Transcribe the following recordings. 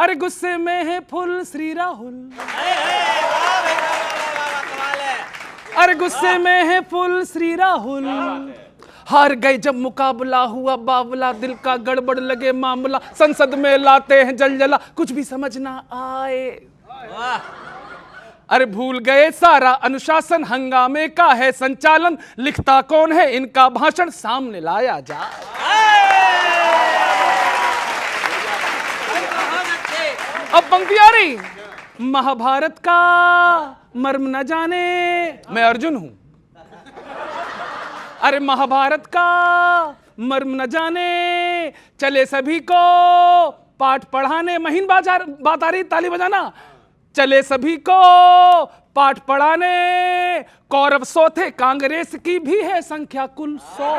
अरे गुस्से में है फुल श्री राहुल, अरे गुस्से में है फुल श्री राहुल। हार गए जब मुकाबला हुआ बावला, दिल का गड़बड़ लगे मामला, संसद में लाते हैं जलजला, कुछ भी समझ ना आए। अरे भूल गए सारा अनुशासन, हंगामे का है संचालन, लिखता कौन है इनका भाषण, सामने लाया जा। अब पंक्ति आ रही, महाभारत का मर्म न जाने, मैं अर्जुन हूं। अरे महाभारत का मर्म न जाने, चले सभी को पाठ पढ़ाने। महीन बात आ रही, ताली बजाना। चले सभी को पाठ पढ़ाने, कौरव 100 थे, कांग्रेस की भी है संख्या कुल 100।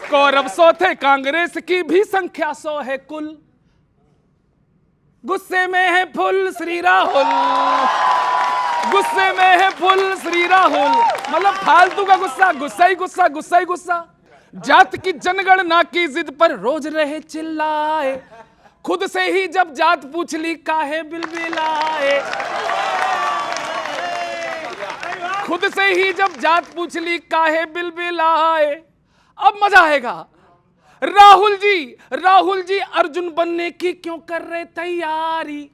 कौरव 100 थे, कांग्रेस की भी संख्या 100 है कुल। गुस्से में है फुल श्री राहुल, गुस्से में है फुल श्री राहुल। मतलब फालतू का गुस्सा, गुस्सा ही गुस्सा, गुस्सा ही गुस्सा। जात की जनगणना की जिद पर रोज रहे चिल्लाए, खुद से ही जब जात पूछ ली काहे बिलबिलाए। खुद से ही जब जात पूछ ली काहे बिलबिलाए। अब मजा आएगा। राहुल जी अर्जुन बनने की क्यों कर रहे तैयारी?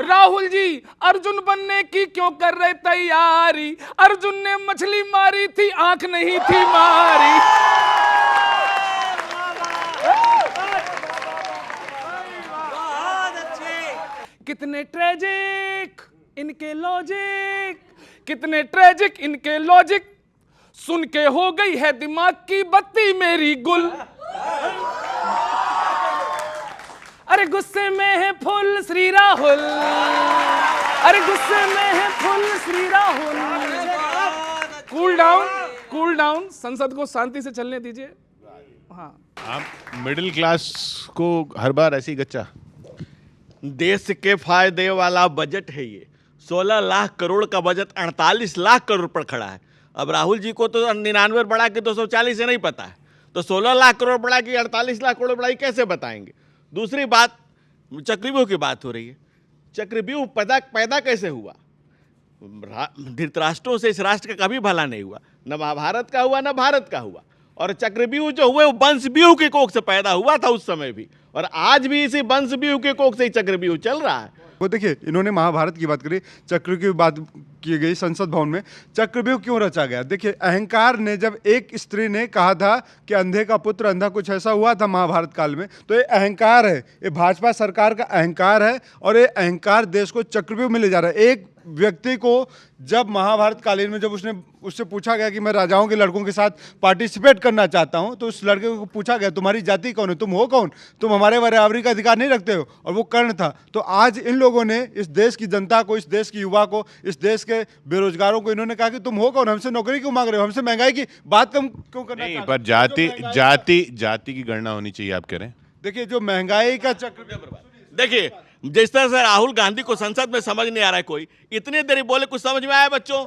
राहुल जी अर्जुन बनने की क्यों कर रहे तैयारी? अर्जुन ने मछली मारी थी, आंख नहीं थी मारी। कितने ट्रेजिक इनके लॉजिक, कितने ट्रेजिक इनके लॉजिक, सुन के हो गई है दिमाग की बत्ती मेरी गुल। अरे गुस्से में है फुल श्री राहुल, अरे गुस्से में है full Shri Rahul. Cool down, संसद को शांति से चलने दीजिए। हाँ, आप मिडिल क्लास को हर बार ऐसी गच्चा। देश के फायदे वाला बजट है ये। 16 लाख करोड़ का बजट 48 लाख करोड़ पर खड़ा है। अब राहुल जी को तो 99 बढ़ा के 240 से नहीं पता है, तो 16 लाख करोड़ बढ़ा के 48 लाख करोड़ बढ़ाई कैसे बताएंगे? दूसरी बात, चक्रव्यूह की बात हो रही है। चक्रव्यूह पैदा कैसे हुआ? धृतराष्ट्रों से इस राष्ट्र का कभी भला नहीं हुआ, न महाभारत का हुआ न भारत का हुआ। और चक्रव्यूह जो हुए वो वंशव्यूह के कोख से पैदा हुआ था उस समय भी, और आज भी इसी वंशव्यूह के कोख से ही चक्रव्यूह चल रहा है। वो देखिए, इन्होंने महाभारत की बात करी, चक्रव्यूह की बात की गई संसद भवन में। चक्रव्यूह क्यों रचा गया? देखिए, अहंकार ने, जब एक स्त्री ने कहा था कि अंधे का पुत्र अंधा, कुछ ऐसा हुआ था महाभारत काल में, तो ये अहंकार है, ये भाजपा सरकार का अहंकार है, और ये अहंकार देश को चक्रव्यूह में ले जा रहा है। एक व्यक्ति को जब महाभारत कालीन में जब उससे पूछा गया कि मैं राजाओं के लड़कों के साथ पार्टिसिपेट करना चाहता हूं, तो उस लड़के को पूछा गया तुम्हारी जाति कौन है, तुम हो कौन, तुम हमारे बराबरी का अधिकार नहीं रखते हो, और वो कर्ण था। तो आज इन लोगों ने इस देश की जनता को, इस देश की युवा को, इस देश के बेरोजगारों को इन्होंने कहा कि तुम हो कौन, हमसे नौकरी क्यों मांग रहे हो, हमसे महंगाई की बात कम क्यों करना नहीं, चाहते पर जाति की गणना होनी चाहिए, आप कह रहे हैं। देखिए, जो महंगाई का चक्र, देखिए जिस तरह से राहुल गांधी को संसद में समझ नहीं आ रहा है, कोई इतनी देरी बोले कुछ समझ में आया बच्चों?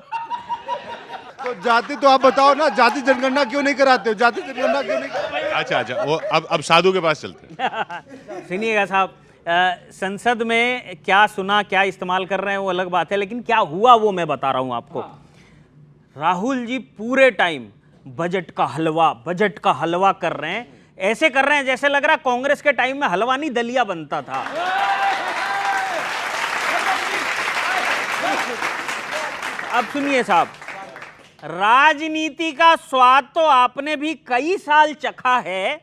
तो जाति तो आप बताओ ना, जाति जनगणना क्यों नहीं कराते हो, जाति जनगणना क्यों नहीं? अच्छा, वो अब साधु के पास चलते हैं। सुनिएगा साहब, संसद में क्या सुना, क्या इस्तेमाल कर रहे हैं वो अलग बात है, लेकिन क्या हुआ वो मैं बता रहा हूं आपको। राहुल जी पूरे टाइम बजट का हलवा कर रहे हैं। ऐसे कर रहे हैं जैसे लग रहा है कांग्रेस के टाइम में हलवा नहीं दलिया बनता था। अब सुनिए साहब, राजनीति का स्वाद तो आपने भी कई साल चखा है,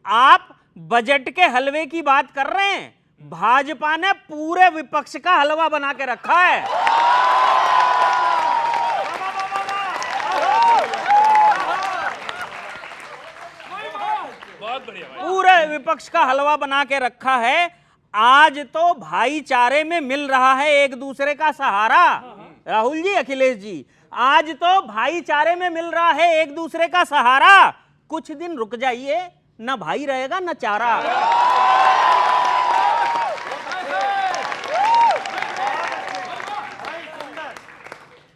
आप बजट के हलवे की बात कर रहे हैं। भाजपा ने पूरे विपक्ष का हलवा बना के रखा है। पूरे विपक्ष का हलवा बना के रखा है। आज तो भाईचारे में मिल रहा है एक दूसरे का सहारा। राहुल जी, अखिलेश जी, आज तो भाईचारे में मिल रहा है एक दूसरे का सहारा। कुछ दिन रुक जाइए, न भाई रहेगा न चारा।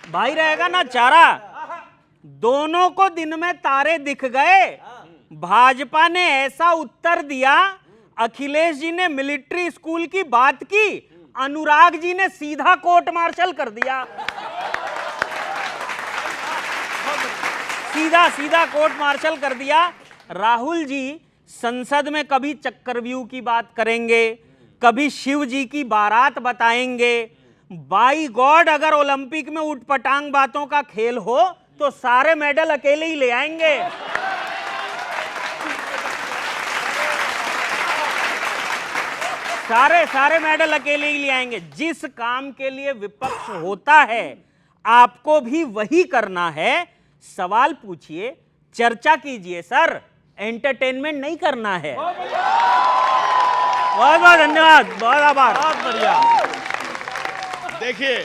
भाई रहेगा ना चारा। दोनों को दिन में तारे दिख गए, भाजपा ने ऐसा उत्तर दिया, अखिलेश जी ने मिलिट्री स्कूल की बात की, अनुराग जी ने सीधा कोर्ट मार्शल कर दिया। सीधा सीधा कोर्ट मार्शल कर दिया। राहुल जी संसद में कभी चक्रव्यूह की बात करेंगे, कभी शिव जी की बारात बताएंगे। बाई गॉड, अगर ओलंपिक में उठपटांग बातों का खेल हो तो सारे मेडल अकेले ही ले आएंगे। सारे मेडल अकेले ही ले आएंगे। जिस काम के लिए विपक्ष होता है आपको भी वही करना है। सवाल पूछिए, चर्चा कीजिए सर, एंटरटेनमेंट नहीं करना है। बहुत बहुत धन्यवाद, बहुत आभार। बहुत बढ़िया। देखिए,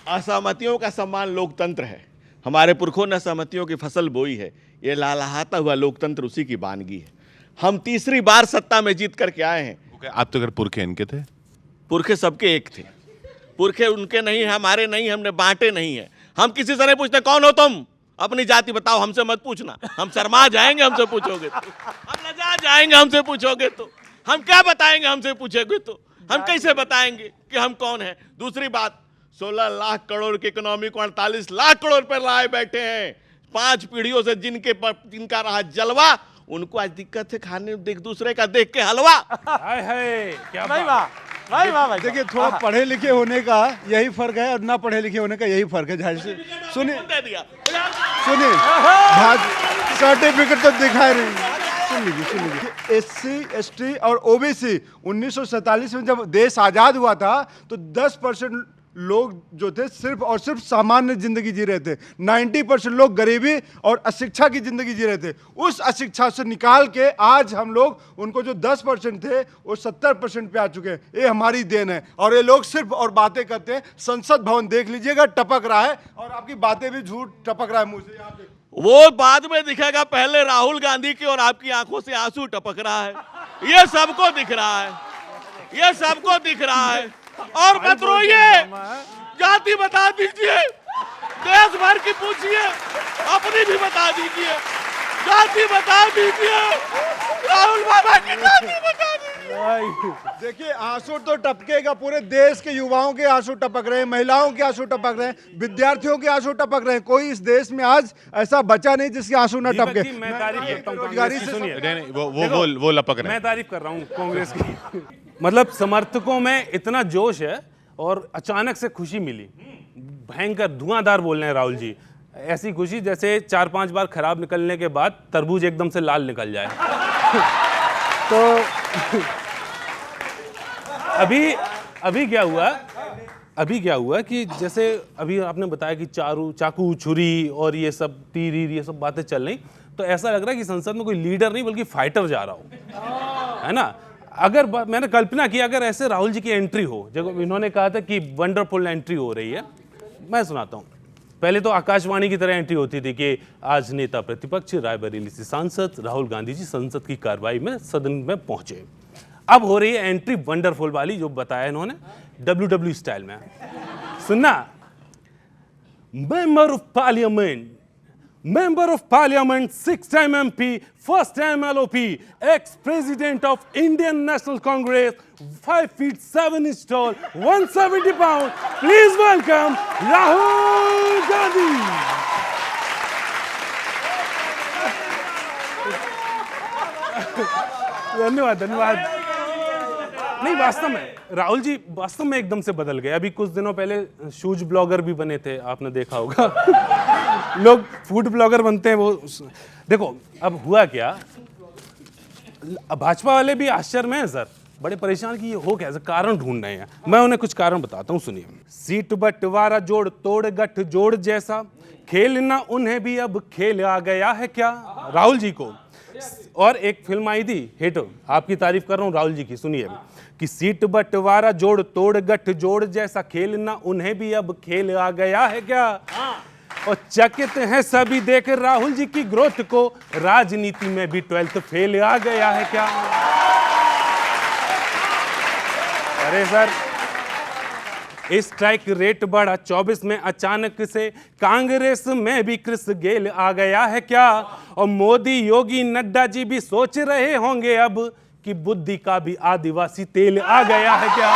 असहमतियों का सम्मान लोकतंत्र है। हमारे पुरखों ने असहमतियों की फसल बोई है। ये लहलहाता हुआ लोकतंत्र उसी की बानगी है। हम तीसरी बार सत्ता में जीत करके आए हैं। आप तो अगर पुरखे इनके थे, पुरखे सबके एक थे। पुरखे उनके नहीं है, हमारे नहीं, हमने बांटे नहीं है। हम किसी से नहीं पूछते कौन हो तुम, अपनी जाति बताओ, हमसे मत पूछना। हम शर्मा जाएंगे हमसे पूछोगे तो, हम लजा जाएंगे हमसे पूछोगे तो, हम क्या बताएंगे हमसे पूछोगे तो, हम कैसे बताएंगे कि हम कौन हैं। दूसरी बात, 16 लाख करोड़ की इकोनॉमी को 48 लाख करोड़ पर लाए बैठे हैं। 5 पीढ़ियों से जिनका रहा जलवा, उनको आज दिक्कत है खाने एक दूसरे का देख के हलवा। हाय हाय, क्या भाई बात। वाह, भाई वाह भाई। देखिए, थोड़ा पढ़े लिखे होने का यही फर्क है और ना पढ़े लिखे होने का यही फर्क है। जाहिर से सुनिए दे दिया। सुनिए, सर्टिफिकेट तो दिखाए नहीं। सुन लीजिए, एससी एसटी और ओबीसी 1947 में जब देश आजाद हुआ था तो 10% लोग जो थे सिर्फ और सिर्फ सामान्य जिंदगी जी रहे थे। 90% लोग गरीबी और अशिक्षा की जिंदगी जी रहे थे। उस अशिक्षा से निकाल के आज हम लोग उनको जो 10% थे वो 70% पे आ चुके हैं। ये हमारी देन है। और ये लोग सिर्फ और बातें करते हैं। संसद भवन देख लीजिएगा, टपक रहा है और आपकी बातें भी झूठ टपक रहा है मुंह से। यहाँ पे वो बाद में दिखेगा, पहले राहुल गांधी की और आपकी आंखों से आंसू टपक रहा है। ये सबको दिख रहा है, ये सबको दिख रहा है। और मत रोइए, जाति बता दीजिए, देश भर की पूछिए, अपनी भी बता दीजिए, जाति बता दीजिए, राहुल बाबा की जाति बता दीजिए। देखिए, आंसू तो टपकेगा। पूरे देश के युवाओं के आंसू टपक रहे हैं, महिलाओं के आंसू टपक रहे हैं, विद्यार्थियों के आंसू टपक रहे हैं। कोई इस देश में आज ऐसा बचा नहीं जिसके आंसू न टपके। मैं तारीफ करता हूं बेरोजगारी कांग्रेस की, से सुनिए। नहीं, वो लपक रहे मैं तारीफ कर रहा हूँ कांग्रेस की। मतलब समर्थकों में इतना जोश है और अचानक से खुशी मिली। भयंकर धुआंधार बोल रहे हैं राहुल जी। ऐसी खुशी जैसे 4-5 बार खराब निकलने के बाद तरबूज एकदम से लाल निकल जाए। तो अभी क्या हुआ कि जैसे अभी आपने बताया कि चाकू छुरी और ये सब तीर ये सब बातें चल रही, तो ऐसा लग रहा है कि संसद में कोई लीडर नहीं बल्कि फाइटर जा रहा हो, है ना। अगर मैंने कल्पना की अगर ऐसे राहुल जी की एंट्री हो, जब इन्होंने कहा था कि वंडरफुल एंट्री हो रही है, मैं सुनाता हूँ। पहले तो आकाशवाणी की तरह एंट्री होती थी कि आज नेता प्रतिपक्ष रायबरेली से सांसद राहुल गांधी जी संसद की कार्रवाई में सदन में पहुंचे। अब हो रही है एंट्री वंडरफुल वाली, जो बताया इन्होंने WWE स्टाइल में। सुनना, Member of Parliament, 6-time MP, 1st-time LOP, ex-president of Indian National Congress, 5 feet 7 inch tall, 170 pounds. Please welcome Rahul Gandhi. धन्यवाद। नहीं, वास्तव में राहुल जी वास्तव में एकदम से बदल गए। अभी कुछ दिनों पहले शूज ब्लॉगर भी बने थे, आपने देखा होगा। लोग फूड ब्लॉगर बनते हैं वो। देखो अब हुआ क्या, भाजपा वाले भी आश्चर्य में हैं सर, बड़े परेशान कि ये हो कैसे, कारण ढूंढ रहे हैं। मैं उन्हें कुछ कारण बताता हूँ, सुनिए। सीट बंटवारा जोड़ तोड़ गठ जोड़ जैसा खेलना उन्हें भी अब खेल आ गया है क्या, राहुल जी को। और एक फिल्म आई थी हिट, आपकी तारीफ कर रहा हूँ राहुल जी की, सुनिए कि सीट बंटवारा जोड़ तोड़ गठ जोड़ जैसा खेलना उन्हें भी अब खेल आ गया है क्या। और चकित हैं सभी देख राहुल जी की ग्रोथ को, राजनीति में भी 12th फेल आ गया है क्या। अरे सर, स्ट्राइक रेट बढ़ा 24 में अचानक से, कांग्रेस में भी क्रिस गेल आ गया है क्या? और मोदी योगी नड्डा जी भी सोच रहे होंगे अब कि बुद्धि का भी आदिवासी तेल आ गया है क्या?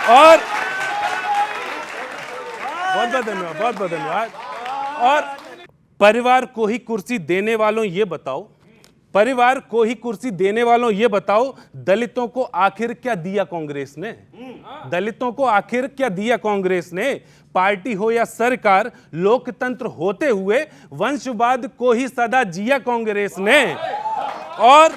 और बहुत बहुत धन्यवाद, बहुत बहुत धन्यवाद। और परिवार को ही कुर्सी देने वालों ये बताओ, परिवार को ही कुर्सी देने वालों ये बताओ, दलितों को आखिर क्या दिया कांग्रेस ने? दलितों को आखिर क्या दिया कांग्रेस ने? पार्टी हो या सरकार, लोकतंत्र होते हुए वंशवाद को ही सदा जिया कांग्रेस ने। और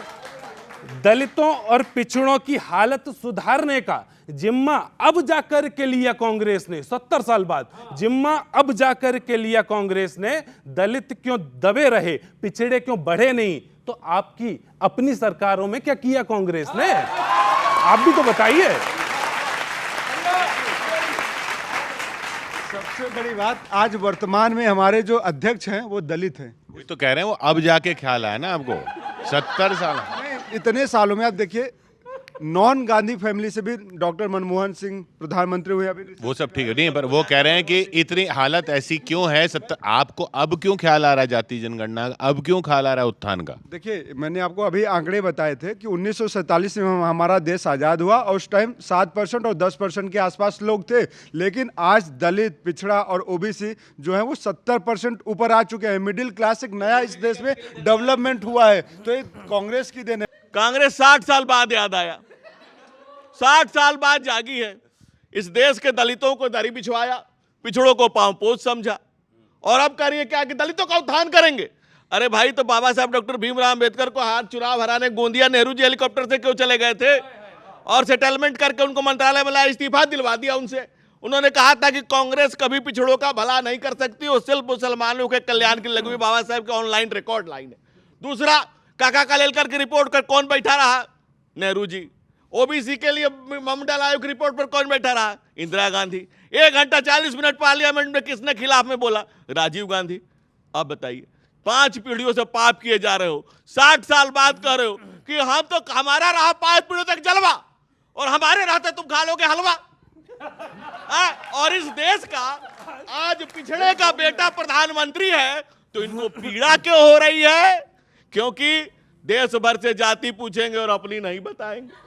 दलितों और पिछड़ों की हालत सुधारने का जिम्मा अब जाकर के लिया कांग्रेस ने। 70 साल बाद जिम्मा अब जाकर के लिया कांग्रेस ने। दलित क्यों दबे रहे, पिछड़े क्यों बढ़े नहीं? तो आपकी अपनी सरकारों में क्या किया कांग्रेस ने? आप भी तो बताइए। सबसे बड़ी बात, आज वर्तमान में हमारे जो अध्यक्ष हैं वो दलित हैं। वही तो कह रहे हैं, वो अब जाके ख्याल आया ना आपको। 70 साल इतने सालों में आप देखिए, नॉन गांधी फैमिली से भी डॉक्टर मनमोहन सिंह प्रधानमंत्री हुए अभी। वो सब ठीक है, नहीं, पर वो कह रहे हैं कि इतनी हालत ऐसी क्यों है? 70 आपको अब क्यों ख्याल आ रहा है जाति जनगणना, अब क्यों ख्याल आ रहा है उत्थान का? देखिए, मैंने आपको अभी आंकड़े बताए थे कि 1947 में हमारा देश आज़ाद हुआ और उस टाइम 7% और 10% के आसपास लोग थे, लेकिन आज दलित, पिछड़ा और ओबीसी जो है वो 70% ऊपर आ चुके हैं। मिडिल क्लास एक नया इस देश में डेवलपमेंट हुआ है, तो ये कांग्रेस की देन है। कांग्रेस 60 साल बाद याद आया, 60 साल बाद जागी है। इस देश के दलितों को दरी बिछवाया, पिछड़ों को पांवपोष समझा, और अब करिए क्या कि दलितों का उत्थान करेंगे। अरे भाई, तो बाबा साहब डॉक्टर भीमराव अंबेडकर को हाथ चुनाव हराने गोंदिया नेहरू जी हेलीकॉप्टर से क्यों चले गए थे? और सेटलमेंट करके उनको मंत्रालय में लाया, इस्तीफा दिलवा दिया उनसे। उन्होंने कहा था कि कांग्रेस कभी पिछड़ों का भला नहीं कर सकती, वो सिर्फ मुसलमानों के कल्याण की लगी हुई बाबा साहब के ऑनलाइन रिकॉर्ड लाइन है। दूसरा, काका कालेलकर की रिपोर्ट पर कौन बैठा रहा? नेहरू जी। ओबीसी के लिए मंडल आयोग की रिपोर्ट पर कौन बैठा रहा? इंदिरा गांधी। 1 घंटा 40 मिनट पार्लियामेंट में किसने खिलाफ में बोला? राजीव गांधी। अब बताइए, 5 पीढ़ियों से पाप किए जा रहे हो, 60 साल बाद कह रहे हो कि हम तो, हमारा रहा 5 पीढ़ियों तक जलवा और हमारे रहते तुम खा लोगे हलवा। और इस देश का आज पिछड़े का बेटा प्रधानमंत्री है, तो इनको पीड़ा क्यों हो रही है? क्योंकि देश भर से जाति पूछेंगे और अपनी नहीं बताएंगे।